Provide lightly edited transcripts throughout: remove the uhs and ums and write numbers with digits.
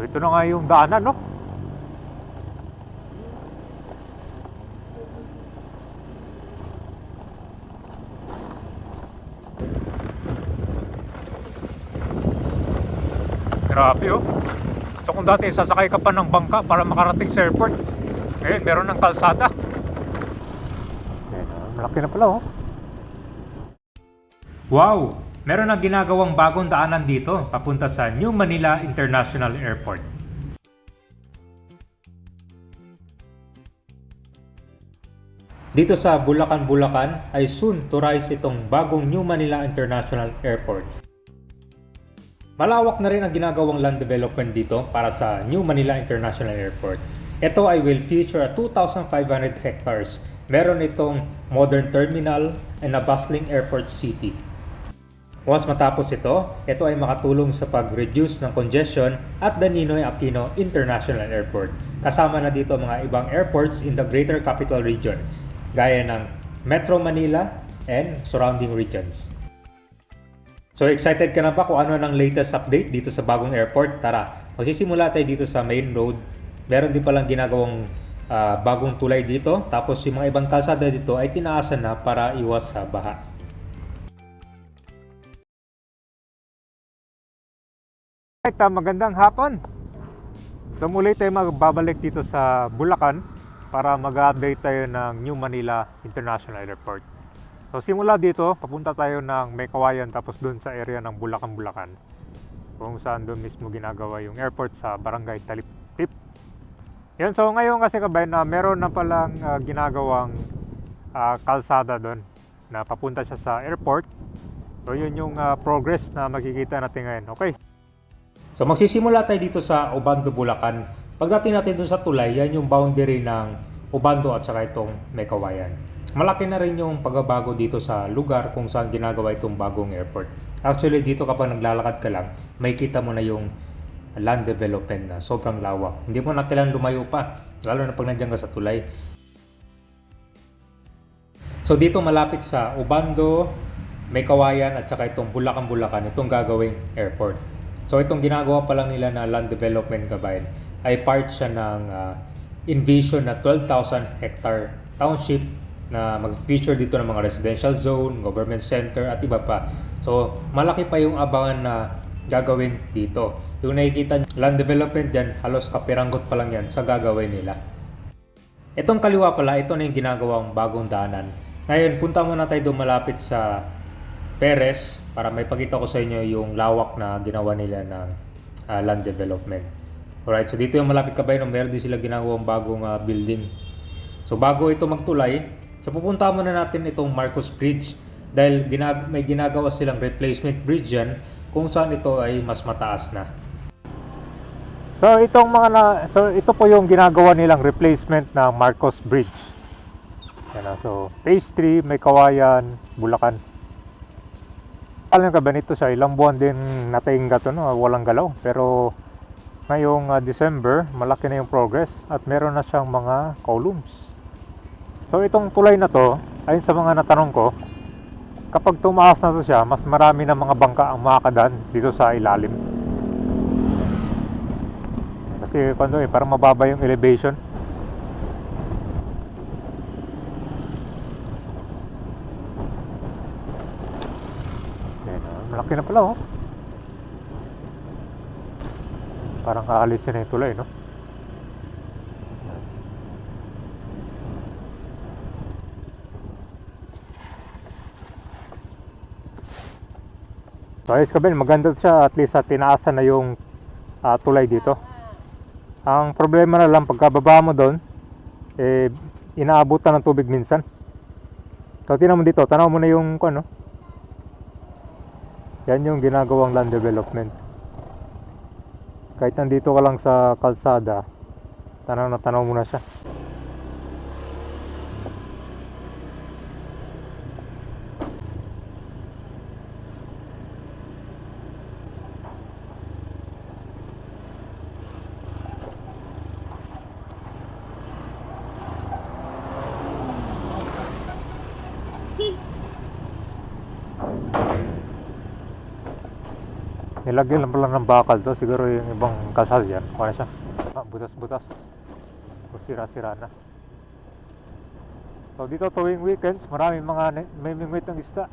ito na nga yung daanan, no? Grabe, oh. So kung dati sasakay ka pa ng bangka para makarating sa airport, ngayon meron ng kalsada. Ayan, malaki na pala, oh. Wow! Meron na ginagawang bagong daanan dito papunta sa New Manila International Airport. Dito sa Bulacan, Bulacan ay soon to rise itong bagong New Manila International Airport. Malawak na rin ang ginagawang land development dito para sa New Manila International Airport. Ito ay will feature a 2,500 hectares. Meron itong modern terminal and a bustling airport city. Once matapos ito ay makatulong sa pag-reduce ng congestion at the Ninoy Aquino International Airport. Kasama na dito mga ibang airports in the Greater Capital Region, gaya ng Metro Manila and surrounding regions. So excited ka na ba kung ano ng latest update dito sa bagong airport? Tara, magsisimula tayo dito sa main road. Meron din palang ginagawang bagong tulay dito. Tapos yung mga ibang kalsada dito ay tinaasan na para iwas sa baha. Magandang hapon. So muli tayo magbabalik dito sa Bulacan para mag-update tayo ng New Manila International Airport. So simula dito, papunta tayo ng Meycauayan tapos dun sa area ng Bulacan, Bulacan. Kung saan doon mismo ginagawa yung airport sa Barangay Taliptip. Yan, so ngayon kasi kabayan na meron na palang ginagawang kalsada doon na papunta siya sa airport. So yun yung progress na makikita natin ngayon. Okay. So magsisimula tayo dito sa Obando, Bulacan. Pagdating natin dun sa tulay, yan yung boundary ng Obando at saka itong Meycauayan. Malaki na rin yung pagbabago dito sa lugar kung saan ginagawa itong bagong airport. Actually dito kapag naglalakad ka lang, may kita mo na yung land development na sobrang lawak. Hindi mo na kailangan lumayo pa, lalo na pag nandiyan ka sa tulay. So dito malapit sa Obando, Meycauayan at saka itong Bulacan, Bulacan, itong gagawing airport. So itong ginagawa pa lang nila na land development kabayan ay part siya ng Envision na 12,000 hectare township na mag-feature dito ng mga residential zone, government center at iba pa. So malaki pa yung abangan na gagawin dito. Yung nakikita land development dyan, halos kapiranggot pa lang yan sa gagawin nila. Itong kaliwa pala, ito na yung ginagawang bagong daanan. Ngayon, punta muna tayo doon malapit sa Perez para may pakita ko sa inyo yung lawak na ginawa nila ng land development. Alright, so dito yung malapit kabayan, meron din sila ginagawang bagong building. So bago ito magtulay, so pupunta muna natin itong Marcos Bridge dahil may ginagawa silang replacement bridge yan kung saan ito ay mas mataas na. So ito po yung ginagawa nilang replacement ng Marcos Bridge. Yan, so phase 3, Meycauayan, Bulacan. Alam ka ba nito siya, ilang buwan din natainga to, no? Walang galaw. Pero ngayong December, malaki na yung progress at meron na siyang mga columns. So itong tulay na to, ayon sa mga natanong ko, kapag tumaas na to siya, mas marami na mga bangka ang makakadaan dito sa ilalim. Kasi parang mababa yung elevation. Malaki na pala, oh. Parang aalisin na yung tulay, no? So ayos kabel, maganda siya, at least tinaasan na yung tulay dito. Ang problema na lang, pagkababa mo doon, inaabutan ng tubig minsan. So tingnan mo dito, tanaw mo na yung ano. Yan yung ginagawang land development. Kahit nandito ka lang sa kalsada, tanaw na tanaw mo na siya. Nilagyan lang pala ng bakal to. Siguro yung ibang kasal yan. Kaya siya. Butas-butas. O sira-sira na. So dito tuwing weekends, maraming mga may mingwit ng isda.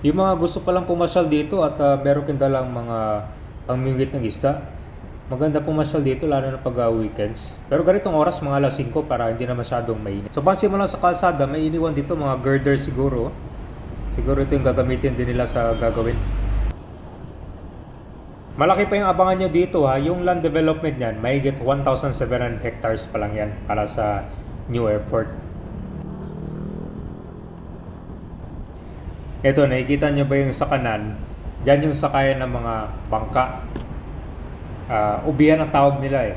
Yung mga gusto palang pumasyal dito at meron kang dalang mga pangmingwit ng isda, maganda pumasyal dito lalo na pag weekends. Pero ganitong oras mga alas 5 para hindi na masyadong mainit. So pansin mo lang sa kalsada, may iniwan dito mga girder siguro. Siguro ito yung gagamitin din nila sa gagawin. Malaki pa yung abangan nyo dito ha. Yung land development niyan, mahigit 1,700 hectares pa lang yan para sa new airport. Ito, nakikita nyo ba yung sa kanan? Diyan yung sakayan ng mga bangka. Ubihan ang tawag nila eh.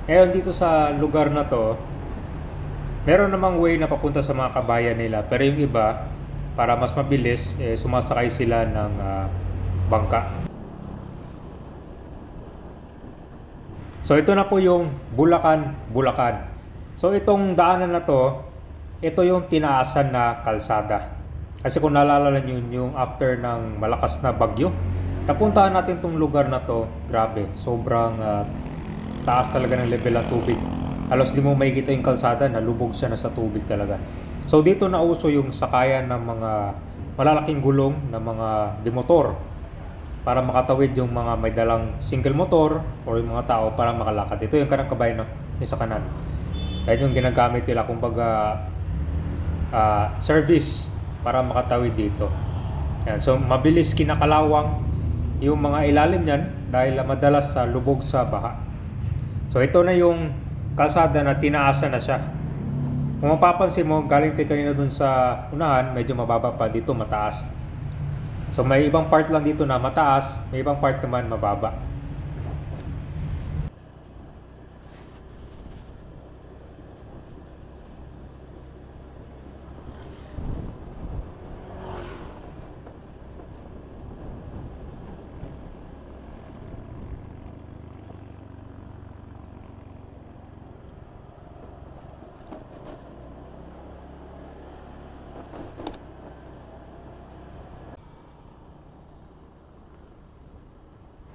Ngayon dito sa lugar na to, meron namang way na papunta sa mga kabayan nila. Pero yung iba, para mas mabilis, sumasakay sila ng bangka. So ito na po yung Bulacan. So itong daanan na to, ito yung tinaasan na kalsada. Kasi kung naalala nyo yung after ng malakas na bagyo, napuntahan natin tong lugar na to, grabe, sobrang taas talaga ng level ng tubig. Halos di mo makikita yung kalsada, nalubog siya na sa tubig talaga. So dito nauso yung sakayan ng mga malalaking gulong na mga demotor para makatawid yung mga may dalang single motor or yung mga tao para makalakad. Ito yung kanang kabayan, no? Yung sa kanan. Yan yung ginagamit nila, kumbaga service para makatawid dito. Yan. So mabilis kinakalawang yung mga ilalim niyan dahil madalas sa lubog sa baha. So ito na yung kalsada na tinaasan na siya. Kung mapapansin mo, galing tayo kanina dun sa unahan, medyo mababa pa, dito mataas. So may ibang part lang dito na mataas, may ibang part naman mababa.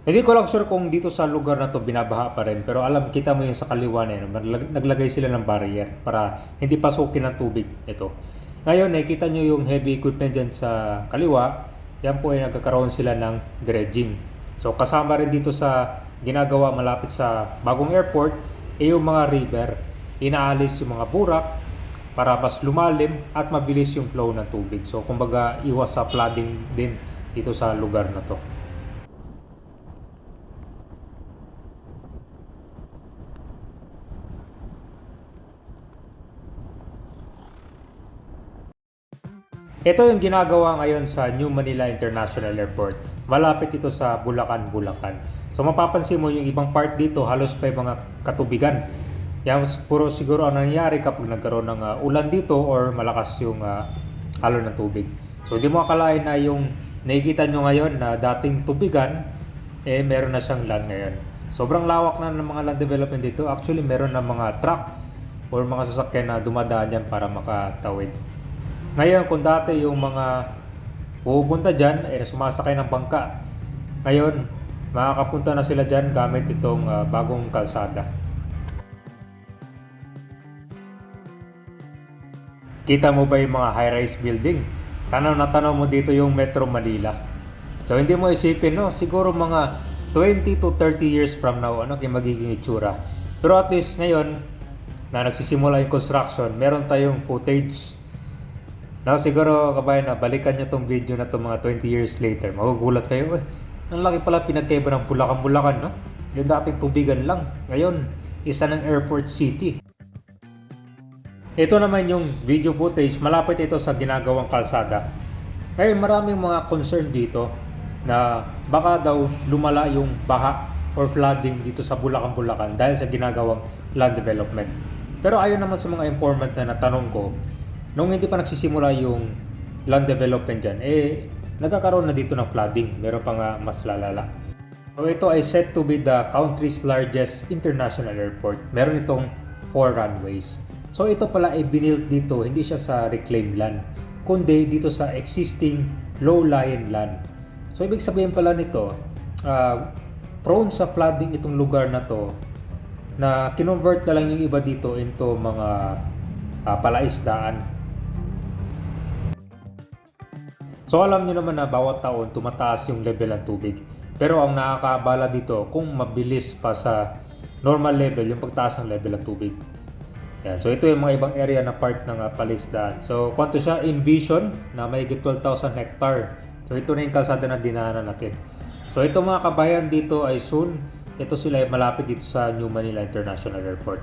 Hindi ko lang sure kung dito sa lugar na to binabaha pa rin, pero alam, kita mo yung sa kaliwa na yun, naglagay sila ng barrier para hindi pasukin ng tubig ito. Ngayon, nakikita nyo yung heavy equipment dyan sa kaliwa, yan po ay nagkakaroon sila ng dredging. So kasama rin dito sa ginagawa malapit sa bagong airport, yung mga river, inaalis yung mga burak para mas lumalim at mabilis yung flow ng tubig. So kumbaga iwas sa flooding din dito sa lugar na to. Ito yung ginagawa ngayon sa New Manila International Airport. Malapit ito sa Bulacan. So mapapansin mo yung ibang part dito, halos pa yung mga katubigan. Yan puro siguro ang nangyayari kapag nagkaroon ng ulan dito or malakas yung halo ng tubig. So di mo akalain na yung nakikita nyo ngayon na dating tubigan, meron na siyang land ngayon. Sobrang lawak na ng mga land development dito. Actually meron na mga truck or mga sasakyan na dumadaan dyan para makatawid. Ngayon, kung dati yung mga pupunta dyan ay sumasakay ng bangka, ngayon makakapunta na sila dyan gamit itong bagong kalsada. Kita mo ba yung mga high-rise building? Tanaw na tanaw mo dito yung Metro Manila. So hindi mo isipin, no? Siguro mga 20 to 30 years from now, ano kaya magiging itsura. Pero at least ngayon na nagsisimula yung construction, meron tayong footage. Now siguro kabayan na balikan nyo tong video na to mga 20 years later. Magugulat kayo, ang laki pala pinagkaiba ng Bulacan, no? Yung dating tubigan lang. Ngayon, isa ng airport city. Ito naman yung video footage. Malapit ito sa ginagawang kalsada. Ngayon, maraming mga concern dito na baka daw lumala yung baha or flooding dito sa Bulacan dahil sa ginagawang land development. Pero ayon naman sa mga informant na natanong ko, nung hindi pa nagsisimula yung land development dyan, nagkakaroon na dito ng flooding. Meron pa nga mas lalala. So ito ay said to be the country's largest international airport. Meron itong 4 runways. So ito pala ay binilt dito, hindi siya sa reclaimed land, kundi dito sa existing low-lying land. So ibig sabihin pala nito, prone sa flooding itong lugar na to, na kinonvert na lang yung iba dito into mga palaisdaan. So alam niyo naman na bawat taon tumataas yung level ng tubig. Pero ang nakakaabala dito kung mabilis pa sa normal level yung pagtaas ng level ng tubig. Yan. So ito yung mga ibang area na part ng palaisdaan. So kwanto siya in vision na may 12,000 hectare. So ito na yung kalsada na dinaanan natin. So ito mga kabayan dito ay soon. Ito sila ay malapit dito sa New Manila International Airport.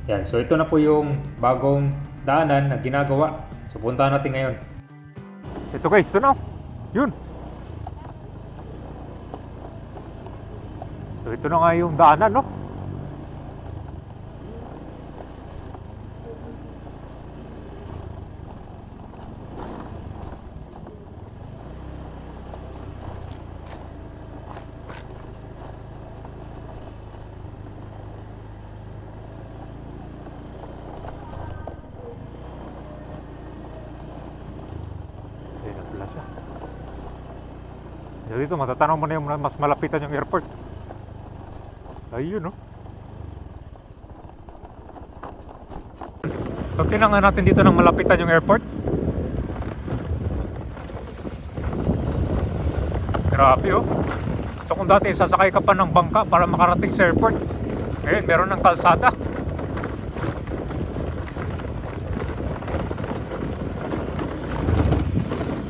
Yan. So ito na po yung bagong daanan na ginagawa. So puntahan natin ngayon. Ito guys, ito na. Yun. So ito na nga yung daanan, no? Ayun na pala siya. Dito matatanong mo na yung mas malapitan yung airport. Ayun, no? So tinangan natin dito ng malapitan yung airport. Grabe, oh. So kung dati sasakay ka pa ng bangka para makarating sa airport, ngayon meron ng kalsada.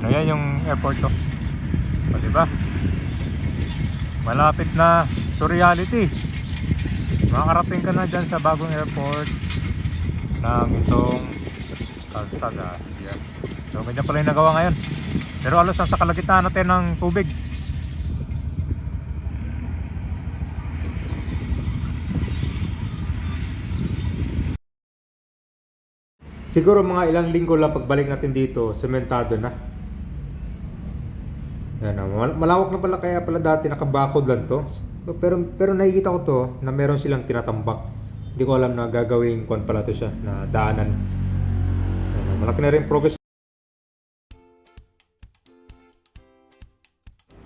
Ayan yung airport, to. O, diba? Malapit na to reality. Makakarating ka na dyan sa bagong airport ng itong kalsada. Yan. So ganyan pala yung nagawa ngayon. Pero alos nasa kalagitnaan natin ng tubig. Siguro mga ilang linggo lang pagbalik natin dito, sementado na. Yan, malawak na pala, kaya pala dati nakabakod lang to. Pero nakikita ko to na meron silang tinatambak. Hindi ko alam na gagawing kuan pala to siya na daanan. Yan, malaki na rin progress.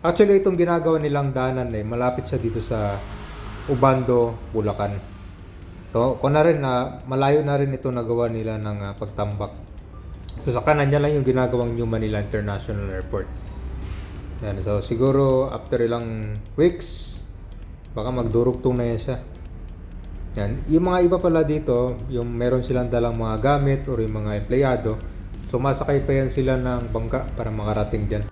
Actually itong ginagawa nilang daanan eh, malapit siya dito sa Ubando, Bulacan. So kung na rin na malayo na rin ito nagawa nila ng pagtambak. So sa kanan niya lang yung ginagawang New Manila International Airport. Yan, so siguro after ilang weeks baka magdurugtong na yan siya. Yan, yung mga iba pala dito, yung meron silang dalang mga gamit o yung mga empleyado, so masakay pa yan sila ng bangka para makarating dyan.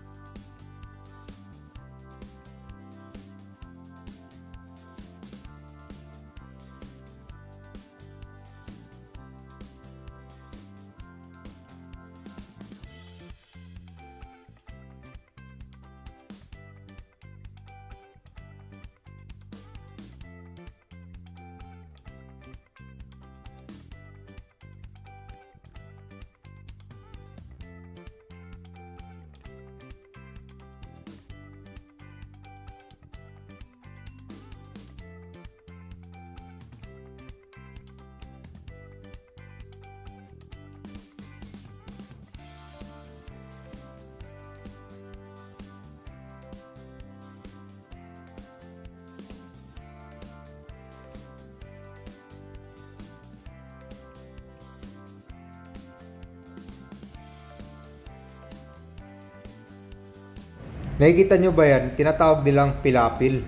Nakikita nyo ba yan? Tinatawag nilang pilapil.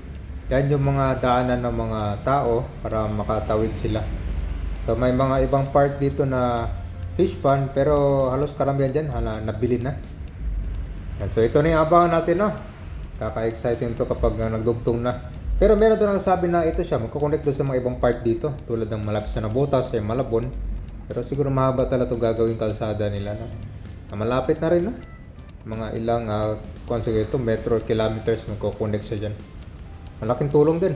Yan yung mga daanan ng mga tao para makatawid sila. So may mga ibang part dito na fish pond, pero halos karamihan dyan nabili na. Yan. So ito na yung abangan natin, no? Kaka-exciting to kapag nagdugtong na. Pero meron doon nagsabi na ito siya, magkoconnect doon sa mga ibang part dito, tulad ng malapit sa Nabotas, sa Malabon. Pero siguro mahaba talaga ito gagawing kalsada nila, no? Malapit na rin, no? Mga ilang metro kilometers magkoconnect siya dyan. Malaking tulong din.